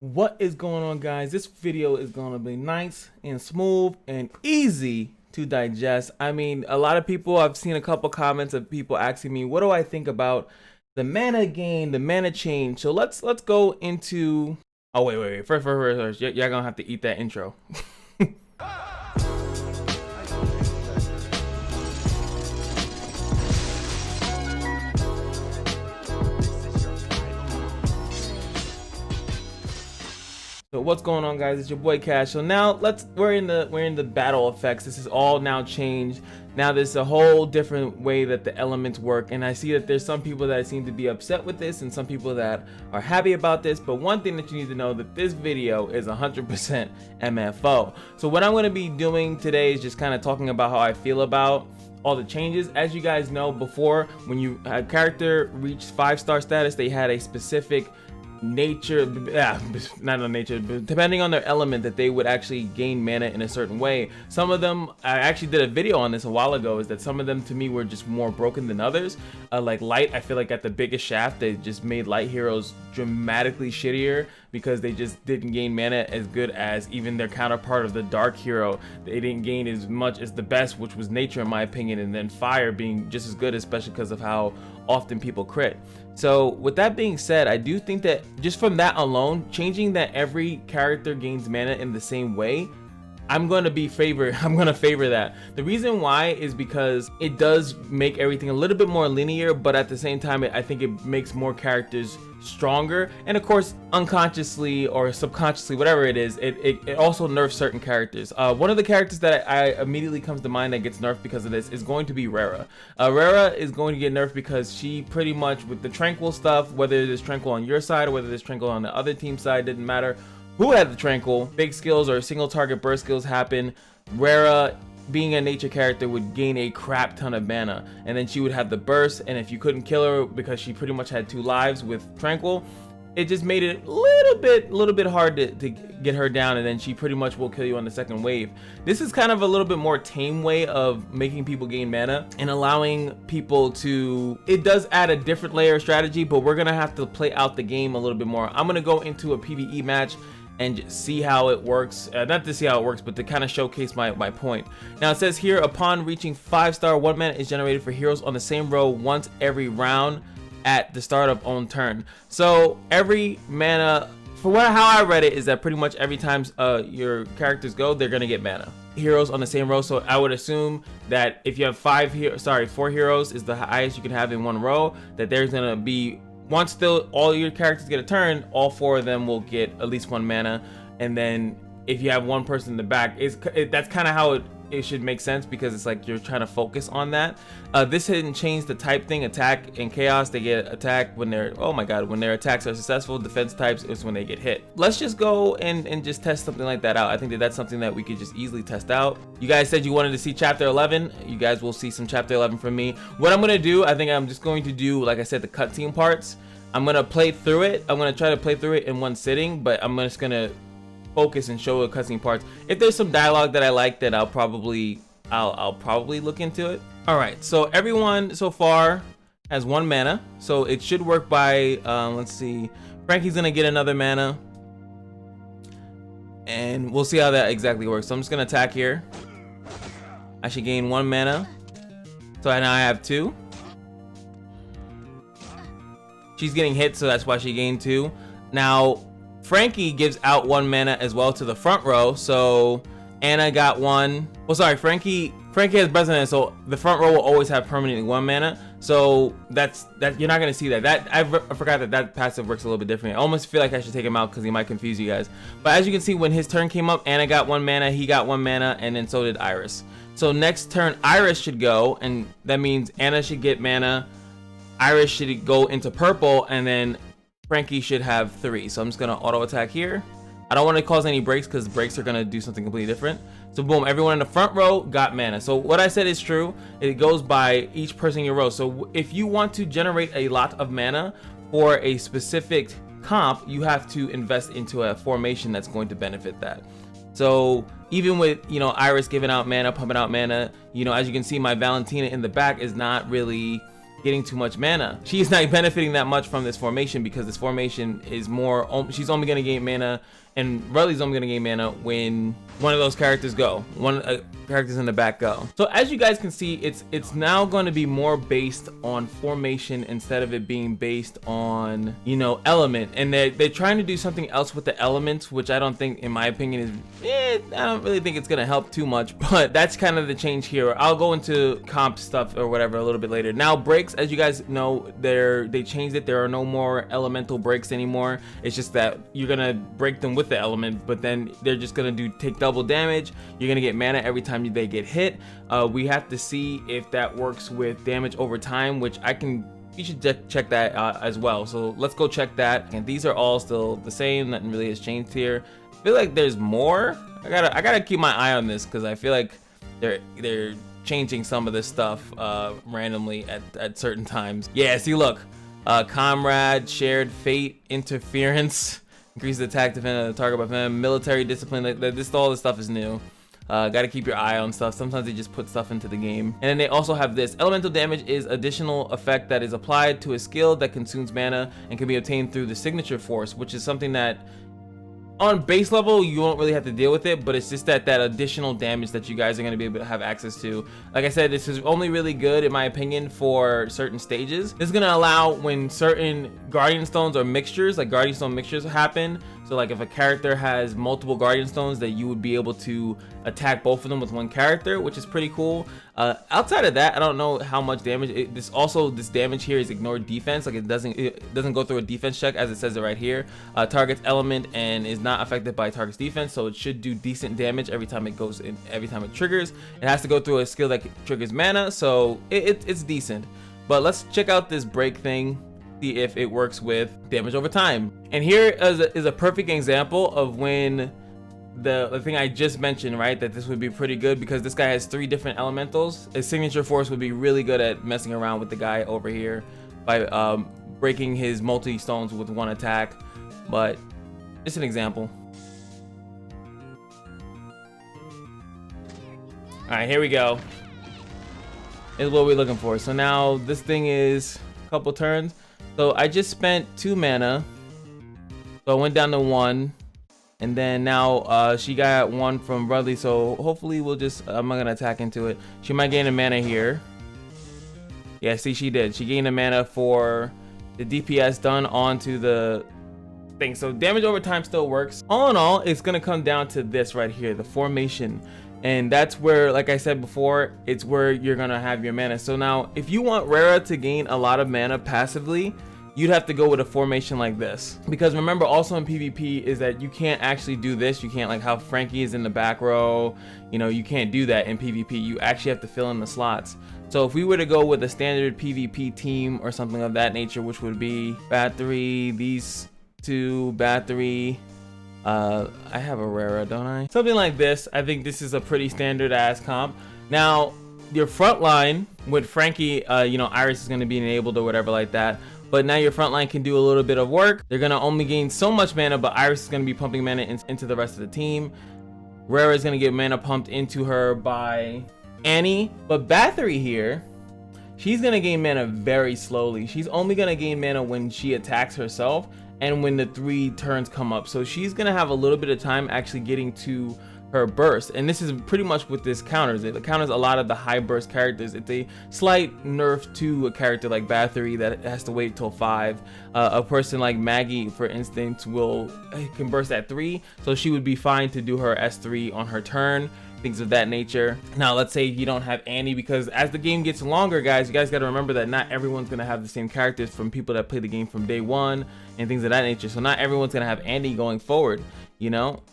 What is going on, guys? This video is gonna be nice and smooth and easy to digest. I mean, a lot of people, I've seen a couple comments of people asking me, what do I think about the mana gain, the mana change? So let's go into, oh wait. First. Y'all gonna have to eat that intro. So what's going on, guys? It's your boy Cash. So now we're in the battle effects. This is all now changed. Now there's a whole different way that the elements work, and I see that there's some people that seem to be upset with this and some people that are happy about this. But one thing that you need to know, that this video is 100% MFO. So what I'm going to be doing today is just kind of talking about how I feel about all the changes. As you guys know, before, when a character reached 5-star status, they had a specific nature, not on nature, but depending on their element, that they would actually gain mana in a certain way. Some of them, I actually did a video on this a while ago, is that some of them to me were just more broken than others. Like Light, I feel like at the biggest shaft, they just made Light heroes dramatically shittier because they just didn't gain mana as good as even their counterpart of the Dark hero. They didn't gain as much as the best, which was Nature in my opinion, and then Fire being just as good, especially because of how often people crit. So with that being said, I do think that just from that alone, changing that every character gains mana in the same way, I'm gonna favor that. The reason why is because it does make everything a little bit more linear, but at the same time, I think it makes more characters stronger. And of course, unconsciously or subconsciously, whatever it is, it also nerfs certain characters. One of the characters that I immediately comes to mind that gets nerfed because of this is going to be Rara. Rara is going to get nerfed because she pretty much, with the Tranquil stuff, whether there's Tranquil on your side or whether there's Tranquil on the other team side, didn't matter who had the Tranquil, big skills or single target burst skills happen. Rara, being a nature character, would gain a crap ton of mana, and then she would have the burst, and if you couldn't kill her because she pretty much had 2 lives with Tranquil, it just made it a little bit hard to get her down, and then she pretty much will kill you on the second wave. This is kind of a little bit more tame way of making people gain mana and allowing people to, it does add a different layer of strategy, but we're gonna have to play out the game a little bit more. I'm gonna go into a PvE match and just see how it works, not to see how it works, but to kind of showcase my point. Now it says here, upon reaching 5-star, 1 mana is generated for heroes on the same row once every round at the start of own turn. So every mana, how I read it, is that pretty much every time your characters go, they're gonna get mana. Heroes on the same row, so I would assume that if you have 4 heroes is the highest you can have in one row, that there's gonna be, once all your characters get a turn, all 4 of them will get at least 1 mana. And then if you have one person in the back, that's kind of how it should make sense, because it's like you're trying to focus on that. This didn't change the type thing. Attack and chaos, they get attacked when they're, oh my god, when their attacks are successful. Defense types is when they get hit. Let's just go and just test something like that out. I think that's something that we could just easily test out. You guys said you wanted to see chapter 11. You guys will see some chapter 11 from me. What I'm gonna do, I think I'm just going to do, like I said, the cutscene parts. I'm gonna play through it. I'm gonna try to play through it in one sitting, but I'm just gonna focus and show the cutscene parts. If there's some dialogue that I like, then I'll probably look into it. All right, so everyone so far has 1 mana, so it should work by let's see, Frankie's gonna get another mana, and we'll see how that exactly works. So I'm just gonna attack here. I should gain 1 mana, so now I have 2. She's getting hit, so that's why she gained 2. Now Frankie gives out 1 mana as well to the front row, so Anna got 1. Well, sorry, Frankie has President, so the front row will always have permanently 1 mana. So that you're not gonna see that. I forgot that passive works a little bit different. I almost feel like I should take him out because he might confuse you guys. But as you can see, when his turn came up, Anna got 1 mana, he got 1 mana, and then so did Iris. So next turn, Iris should go, and that means Anna should get mana, Iris should go into purple, and then Frankie should have 3. So I'm just gonna auto attack here. I don't want to cause any breaks because breaks are gonna do something completely different. So boom, everyone in the front row got mana. So what I said is true. It goes by each person in your row. So if you want to generate a lot of mana for a specific comp, you have to invest into a formation that's going to benefit that. So even with, Iris giving out mana, pumping out mana, as you can see, my Valentina in the back is not really getting too much mana. She's not benefiting that much from this formation because this formation is more, she's only gonna gain mana, and Riley's only gonna gain mana when one of those characters go, characters in the back go. So as you guys can see, it's now going to be more based on formation instead of it being based on, you know, element. And they're trying to do something else with the elements, which I don't think, in my opinion, is I don't really think it's gonna help too much, but that's kind of the change here. I'll go into comp stuff or whatever a little bit later. Now breaks, as you guys know, they changed it. There are no more elemental breaks anymore. It's just that you're gonna break them with the element, but then they're just gonna take double damage. You're gonna get mana every time they get hit. We have to see if that works with damage over time, which you should check that as well. So let's go check that. And these are all still the same. Nothing really has changed here. I feel like there's more. I gotta keep my eye on this because I feel like they're changing some of this stuff randomly at certain times. Yeah, see, look, comrade, shared fate, interference, increase the attack defense of the target by them, military discipline. All this stuff is new. Gotta keep your eye on stuff. Sometimes they just put stuff into the game. And then they also have this. Elemental damage is additional effect that is applied to a skill that consumes mana and can be obtained through the signature force, which is something that on base level you won't really have to deal with it, but it's just that additional damage that you guys are going to be able to have access to. Like I said, this is only really good in my opinion for certain stages. This is going to allow when certain guardian stones or mixtures, like guardian stone mixtures, happen. So like if a character has multiple guardian stones, that you would be able to attack both of them with one character, which is pretty cool. Outside of that, I don't know how much damage this damage here is ignored defense. Like it doesn't go through a defense check, as it says it right here. Targets element and is not affected by target's defense, so it should do decent damage every time it goes in, every time it triggers. It has to go through a skill that triggers mana, so it's decent. But let's check out this break thing, see if it works with damage over time. And here is a perfect example of when the thing I just mentioned, right, that this would be pretty good because this guy has 3 different elementals. His signature force would be really good at messing around with the guy over here by breaking his multi stones with one attack. But just an example. All right, here we go. This is what we're looking for. So now this thing is a couple turns. So I just spent 2 mana, so I went down to 1, and then now she got 1 from Rudley, so hopefully we'll just, I'm not gonna attack into it. She might gain a mana here. Yeah, see, she did. She gained a mana for the DPS done onto the thing. So damage over time still works. All in all, it's gonna come down to this right here, the formation. And that's where, like I said before, it's where you're gonna have your mana. So now if you want Rara to gain a lot of mana passively, you'd have to go with a formation like this. Because remember also in PvP is that you can't actually do this. You can't, like how Frankie is in the back row, you know, you can't do that in PvP. You actually have to fill in the slots. So if we were to go with a standard PvP team or something of that nature, which would be battery, these 2, battery, I have a Rara, don't I? Something like this. I think this is a pretty standard ass comp. Now your front line with Frankie, you know, Iris is going to be enabled or whatever like that, but now your front line can do a little bit of work. They're going to only gain so much mana, but Iris is going to be pumping mana into the rest of the team. Rara is going to get mana pumped into her by Annie, but Bathory here, she's going to gain mana very slowly. She's only going to gain mana when she attacks herself and when the 3 turns come up. So she's gonna have a little bit of time actually getting to her burst. And this is pretty much what this counters. It counters a lot of the high burst characters. It's a slight nerf to a character like Bathory that has to wait till 5. A person like Maggie, for instance, can burst at 3. So she would be fine to do her S3 on her turn, things of that nature. Now let's say you don't have Annie, because as the game gets longer, guys, you guys got to remember that not everyone's gonna have the same characters from people that play the game from day 1 and things of that nature. So not everyone's gonna have Annie going forward, you know.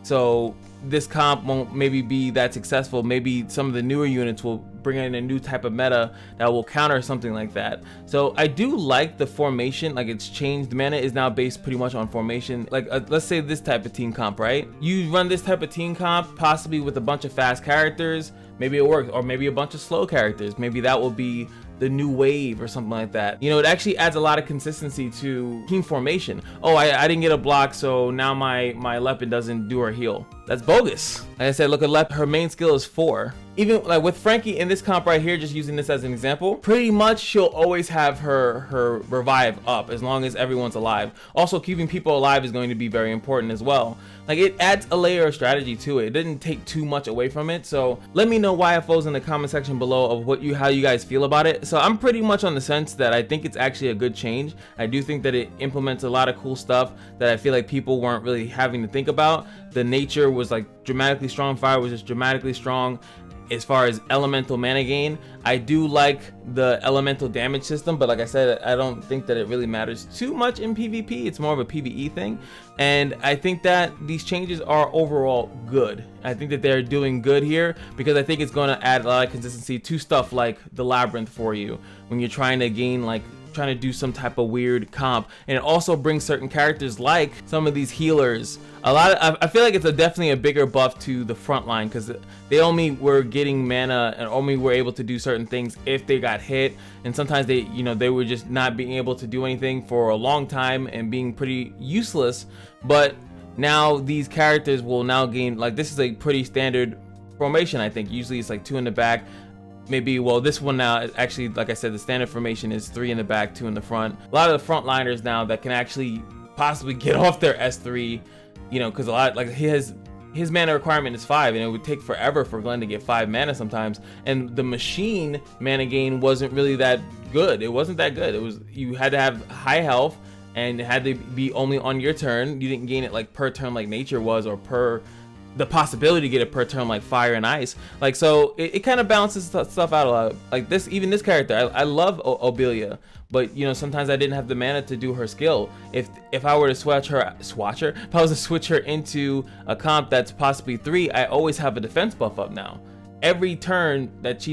So this comp won't maybe be that successful. Maybe some of the newer units will bring in a new type of meta that will counter something like that. So I do like the formation, like it's changed. The mana is now based pretty much on formation. Like let's say this type of team comp, right? You run this type of team comp possibly with a bunch of fast characters, maybe it works, or maybe a bunch of slow characters. Maybe that will be the new wave or something like that. You know, it actually adds a lot of consistency to team formation. Oh, I didn't get a block, so now my Leopard doesn't do her heal. That's bogus. Like I said, look at left, her main skill is 4. Even like with Frankie in this comp right here, just using this as an example, pretty much she'll always have her revive up as long as everyone's alive. Also, keeping people alive is going to be very important as well. Like, it adds a layer of strategy to it. It didn't take too much away from it. So let me know YFOs in the comment section below of how you guys feel about it. So I'm pretty much on the sense that I think it's actually a good change. I do think that it implements a lot of cool stuff that I feel like people weren't really having to think about. The nature was like dramatically strong, fire was just dramatically strong. As far as elemental mana gain, I do like the elemental damage system, but like I said, I don't think that it really matters too much in PvP. It's more of a PvE thing, and I think that these changes are overall good. I think that they're doing good here because I think it's going to add a lot of consistency to stuff like the labyrinth for you when you're trying to gain, like trying to do some type of weird comp. And it also brings certain characters like some of these healers. I feel like it's definitely a bigger buff to the front line because they only were getting mana and only were able to do certain things if they got hit, and sometimes they were just not being able to do anything for a long time and being pretty useless. But now these characters will now gain, like, this is a pretty standard formation. I think usually it's like 2 in the back. Maybe, well, this one now is actually, like I said, the standard formation is 3 in the back, 2 in the front. A lot of the frontliners now that can actually possibly get off their S3, because a lot, like, his mana requirement is 5, and it would take forever for Glenn to get 5 mana sometimes. And the machine mana gain wasn't really that good. It wasn't that good. It was, you had to have high health, and it had to be only on your turn. You didn't gain it like per turn like nature was, or per the possibility to get it per turn like fire and ice. Like, so it kind of balances stuff out a lot. Like this, even this character, I love Obelia, but sometimes I didn't have the mana to do her skill. If I were to if I was to switch her into a comp that's possibly 3, I always have a defense buff up now. Every turn that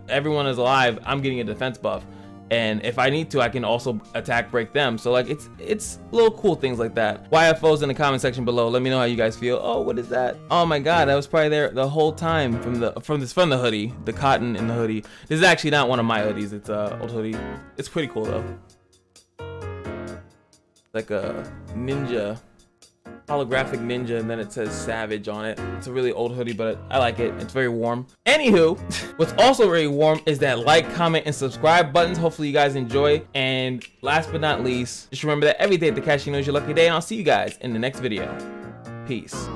everyone is alive, I'm getting a defense buff. And if I need to, I can also attack break them. So like it's little cool things like that. YFOs in the comment section below. Let me know how you guys feel. Oh, what is that? Oh my god, that was probably there the whole time from the hoodie, the cotton in the hoodie. This is actually not one of my hoodies. It's a old hoodie. It's pretty cool though. Like a ninja, holographic ninja, and then it says Savage on it. It's a really old hoodie, but I like it. It's very warm. Anywho, what's also very warm is that like, comment, and subscribe buttons. Hopefully you guys enjoy. And last but not least, just remember that every day at the cash, is your lucky day, and I'll see you guys in the next video. Peace.